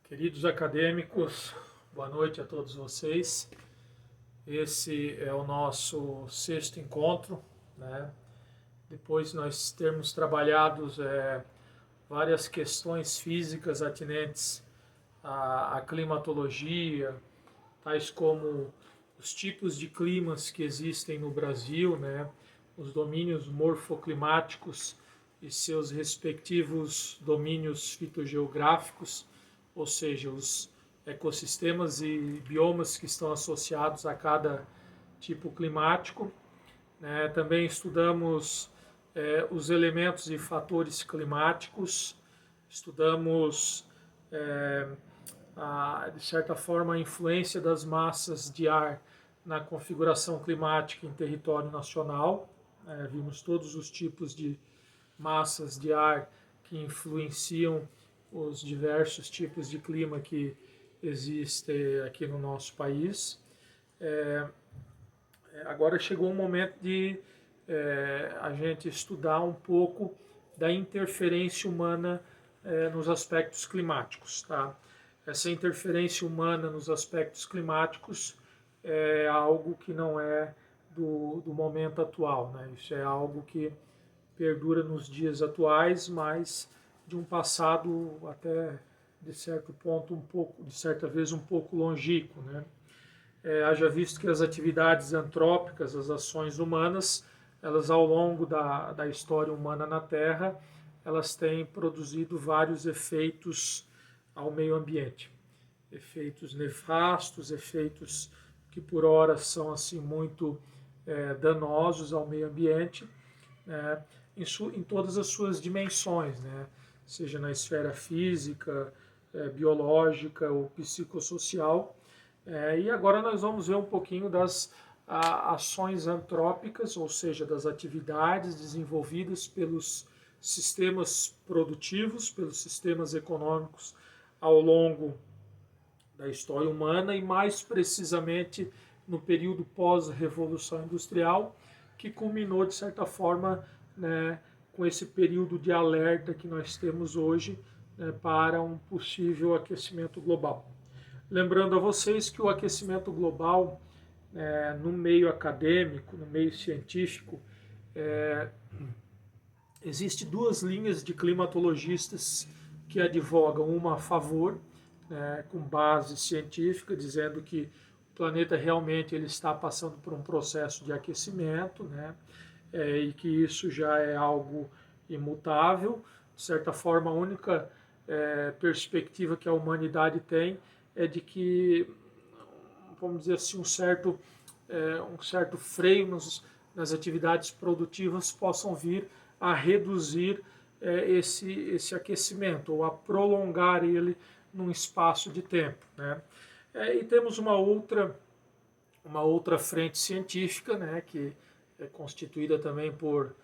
Queridos acadêmicos, boa noite a todos vocês. Esse é o nosso sexto encontro, né? Depois nós termos trabalhado várias questões físicas atinentes à climatologia, tais como os tipos de climas que existem no Brasil, né? Os domínios morfoclimáticos e seus respectivos domínios fitogeográficos, ou seja, os ecossistemas e biomas que estão associados a cada tipo climático. Também estudamos os elementos e fatores climáticos, estudamos, de certa forma, a influência das massas de ar na configuração climática em território nacional. Vimos todos os tipos de massas de ar que influenciam os diversos tipos de clima que existem aqui no nosso país. Agora chegou o momento de a gente estudar um pouco da interferência humana nos aspectos climáticos. Tá? Essa interferência humana nos aspectos climáticos é algo que não é do momento atual. Né? Isso é algo que perdura nos dias atuais, mas de um passado até de certo ponto de certa vez um pouco longínquo, né? Haja visto que as atividades antrópicas, as ações humanas, elas ao longo da história humana na Terra, elas têm produzido vários efeitos ao meio ambiente, efeitos nefastos, efeitos que por hora são assim muito danosos ao meio ambiente, né? Em todas as suas dimensões, né? Seja na esfera física, biológica ou psicossocial. E agora nós vamos ver um pouquinho das ações antrópicas, ou seja, das atividades desenvolvidas pelos sistemas produtivos, pelos sistemas econômicos ao longo da história humana e mais precisamente no período pós-revolução industrial, que culminou de certa forma, né, com esse período de alerta que nós temos hoje, né, para um possível aquecimento global. Lembrando a vocês que o aquecimento global, no meio acadêmico, no meio científico, existe duas linhas de climatologistas que advogam, uma a favor, com base científica, dizendo que o planeta realmente ele está passando por um processo de aquecimento, né? E que isso já é algo imutável. De certa forma, a única perspectiva que a humanidade tem é de que, vamos dizer assim, um certo freio nas atividades produtivas possam vir a reduzir esse aquecimento ou a prolongar ele num espaço de tempo, né? E temos uma outra frente científica, né, que é constituída também por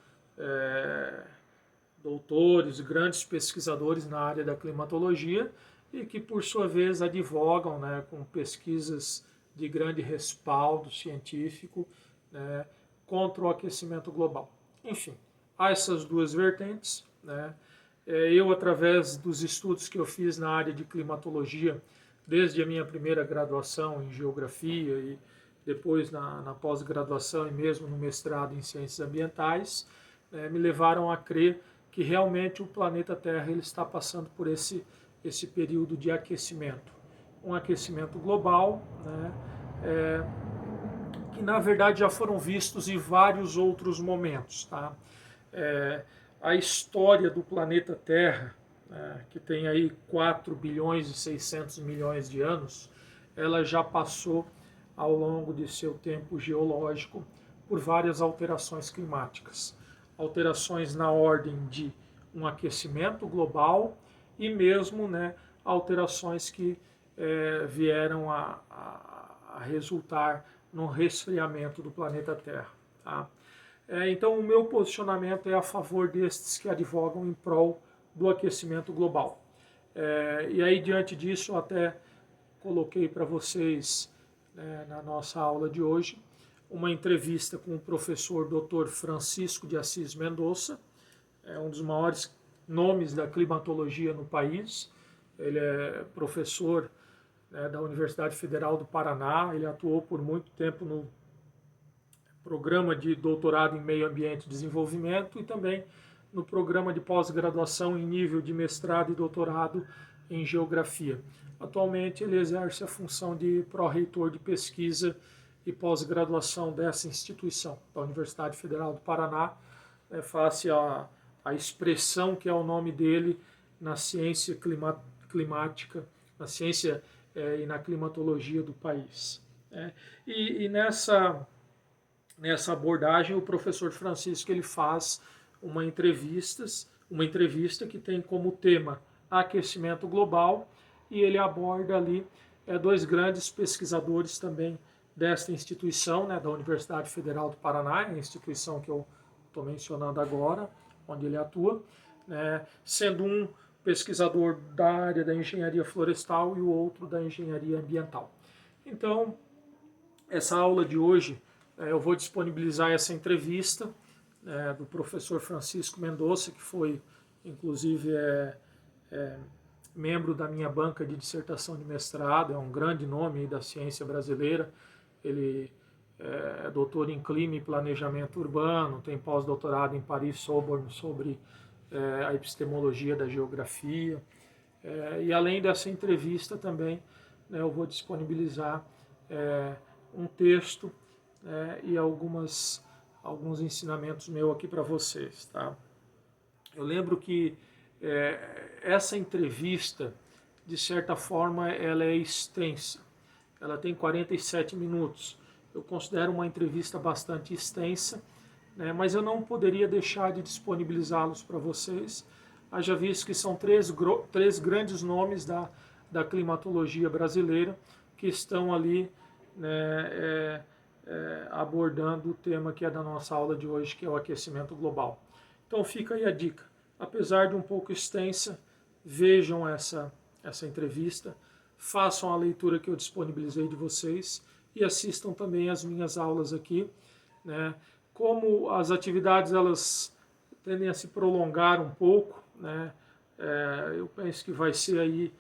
doutores, grandes pesquisadores na área da climatologia e que, por sua vez, advogam, né, com pesquisas de grande respaldo científico, né, contra o aquecimento global. Enfim, há essas duas vertentes, né? Eu, através dos estudos que eu fiz na área de climatologia, desde a minha primeira graduação em geografia e depois na pós-graduação e mesmo no mestrado em ciências ambientais, me levaram a crer que realmente o planeta Terra ele está passando por esse período de aquecimento. Um aquecimento global, né, que na verdade já foram vistos em vários outros momentos. Tá? A história do planeta Terra, que tem aí 4 bilhões e 600 milhões de anos, ela já passou ao longo de seu tempo geológico por várias alterações climáticas. Alterações na ordem de um aquecimento global e mesmo, né, alterações que vieram a resultar no resfriamento do planeta Terra. Tá? Então, o meu posicionamento é a favor destes que advogam em prol do aquecimento global. E aí, diante disso, eu até coloquei para vocês, na nossa aula de hoje, uma entrevista com o professor Dr. Francisco de Assis Mendonça, um dos maiores nomes da climatologia no país, ele é professor, né, da Universidade Federal do Paraná, ele atuou por muito tempo no programa de doutorado em Meio Ambiente e Desenvolvimento e também no programa de pós-graduação em nível de mestrado e doutorado em Geografia. Atualmente ele exerce a função de pró-reitor de pesquisa e pós-graduação dessa instituição, da Universidade Federal do Paraná, face à expressão que é o nome dele na ciência climática, na ciência e na climatologia do país. E nessa abordagem, o professor Francisco ele faz uma entrevista que tem como tema aquecimento global, e ele aborda ali dois grandes pesquisadores também desta instituição, né, da Universidade Federal do Paraná, a instituição que eu estou mencionando agora, onde ele atua, né, sendo um pesquisador da área da engenharia florestal e o outro da engenharia ambiental. Então, essa aula de hoje, eu vou disponibilizar essa entrevista do professor Francisco Mendonça, que foi, inclusive, membro da minha banca de dissertação de mestrado, é um grande nome da ciência brasileira. Ele é doutor em clima e planejamento urbano, tem pós-doutorado em Paris-Sorbonne sobre a epistemologia da geografia. E além dessa entrevista também, né, eu vou disponibilizar um texto e alguns ensinamentos meus aqui para vocês. Tá? Eu lembro que essa entrevista, de certa forma, ela é extensa. Ela tem 47 minutos. Eu considero uma entrevista bastante extensa, né, mas eu não poderia deixar de disponibilizá-los para vocês. Haja visto que são três grandes nomes da climatologia brasileira que estão ali, né, abordando o tema que é da nossa aula de hoje, que é o aquecimento global. Então fica aí a dica. Apesar de um pouco extensa, vejam essa entrevista, façam a leitura que eu disponibilizei de vocês e assistam também as minhas aulas aqui, né? Como as atividades elas tendem a se prolongar um pouco, né? Eu penso que vai ser aí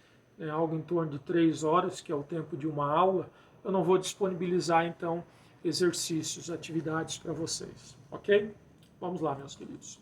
algo em torno de 3 horas, que é o tempo de uma aula. Eu não vou disponibilizar então exercícios, atividades para vocês, ok? Vamos lá, meus queridos.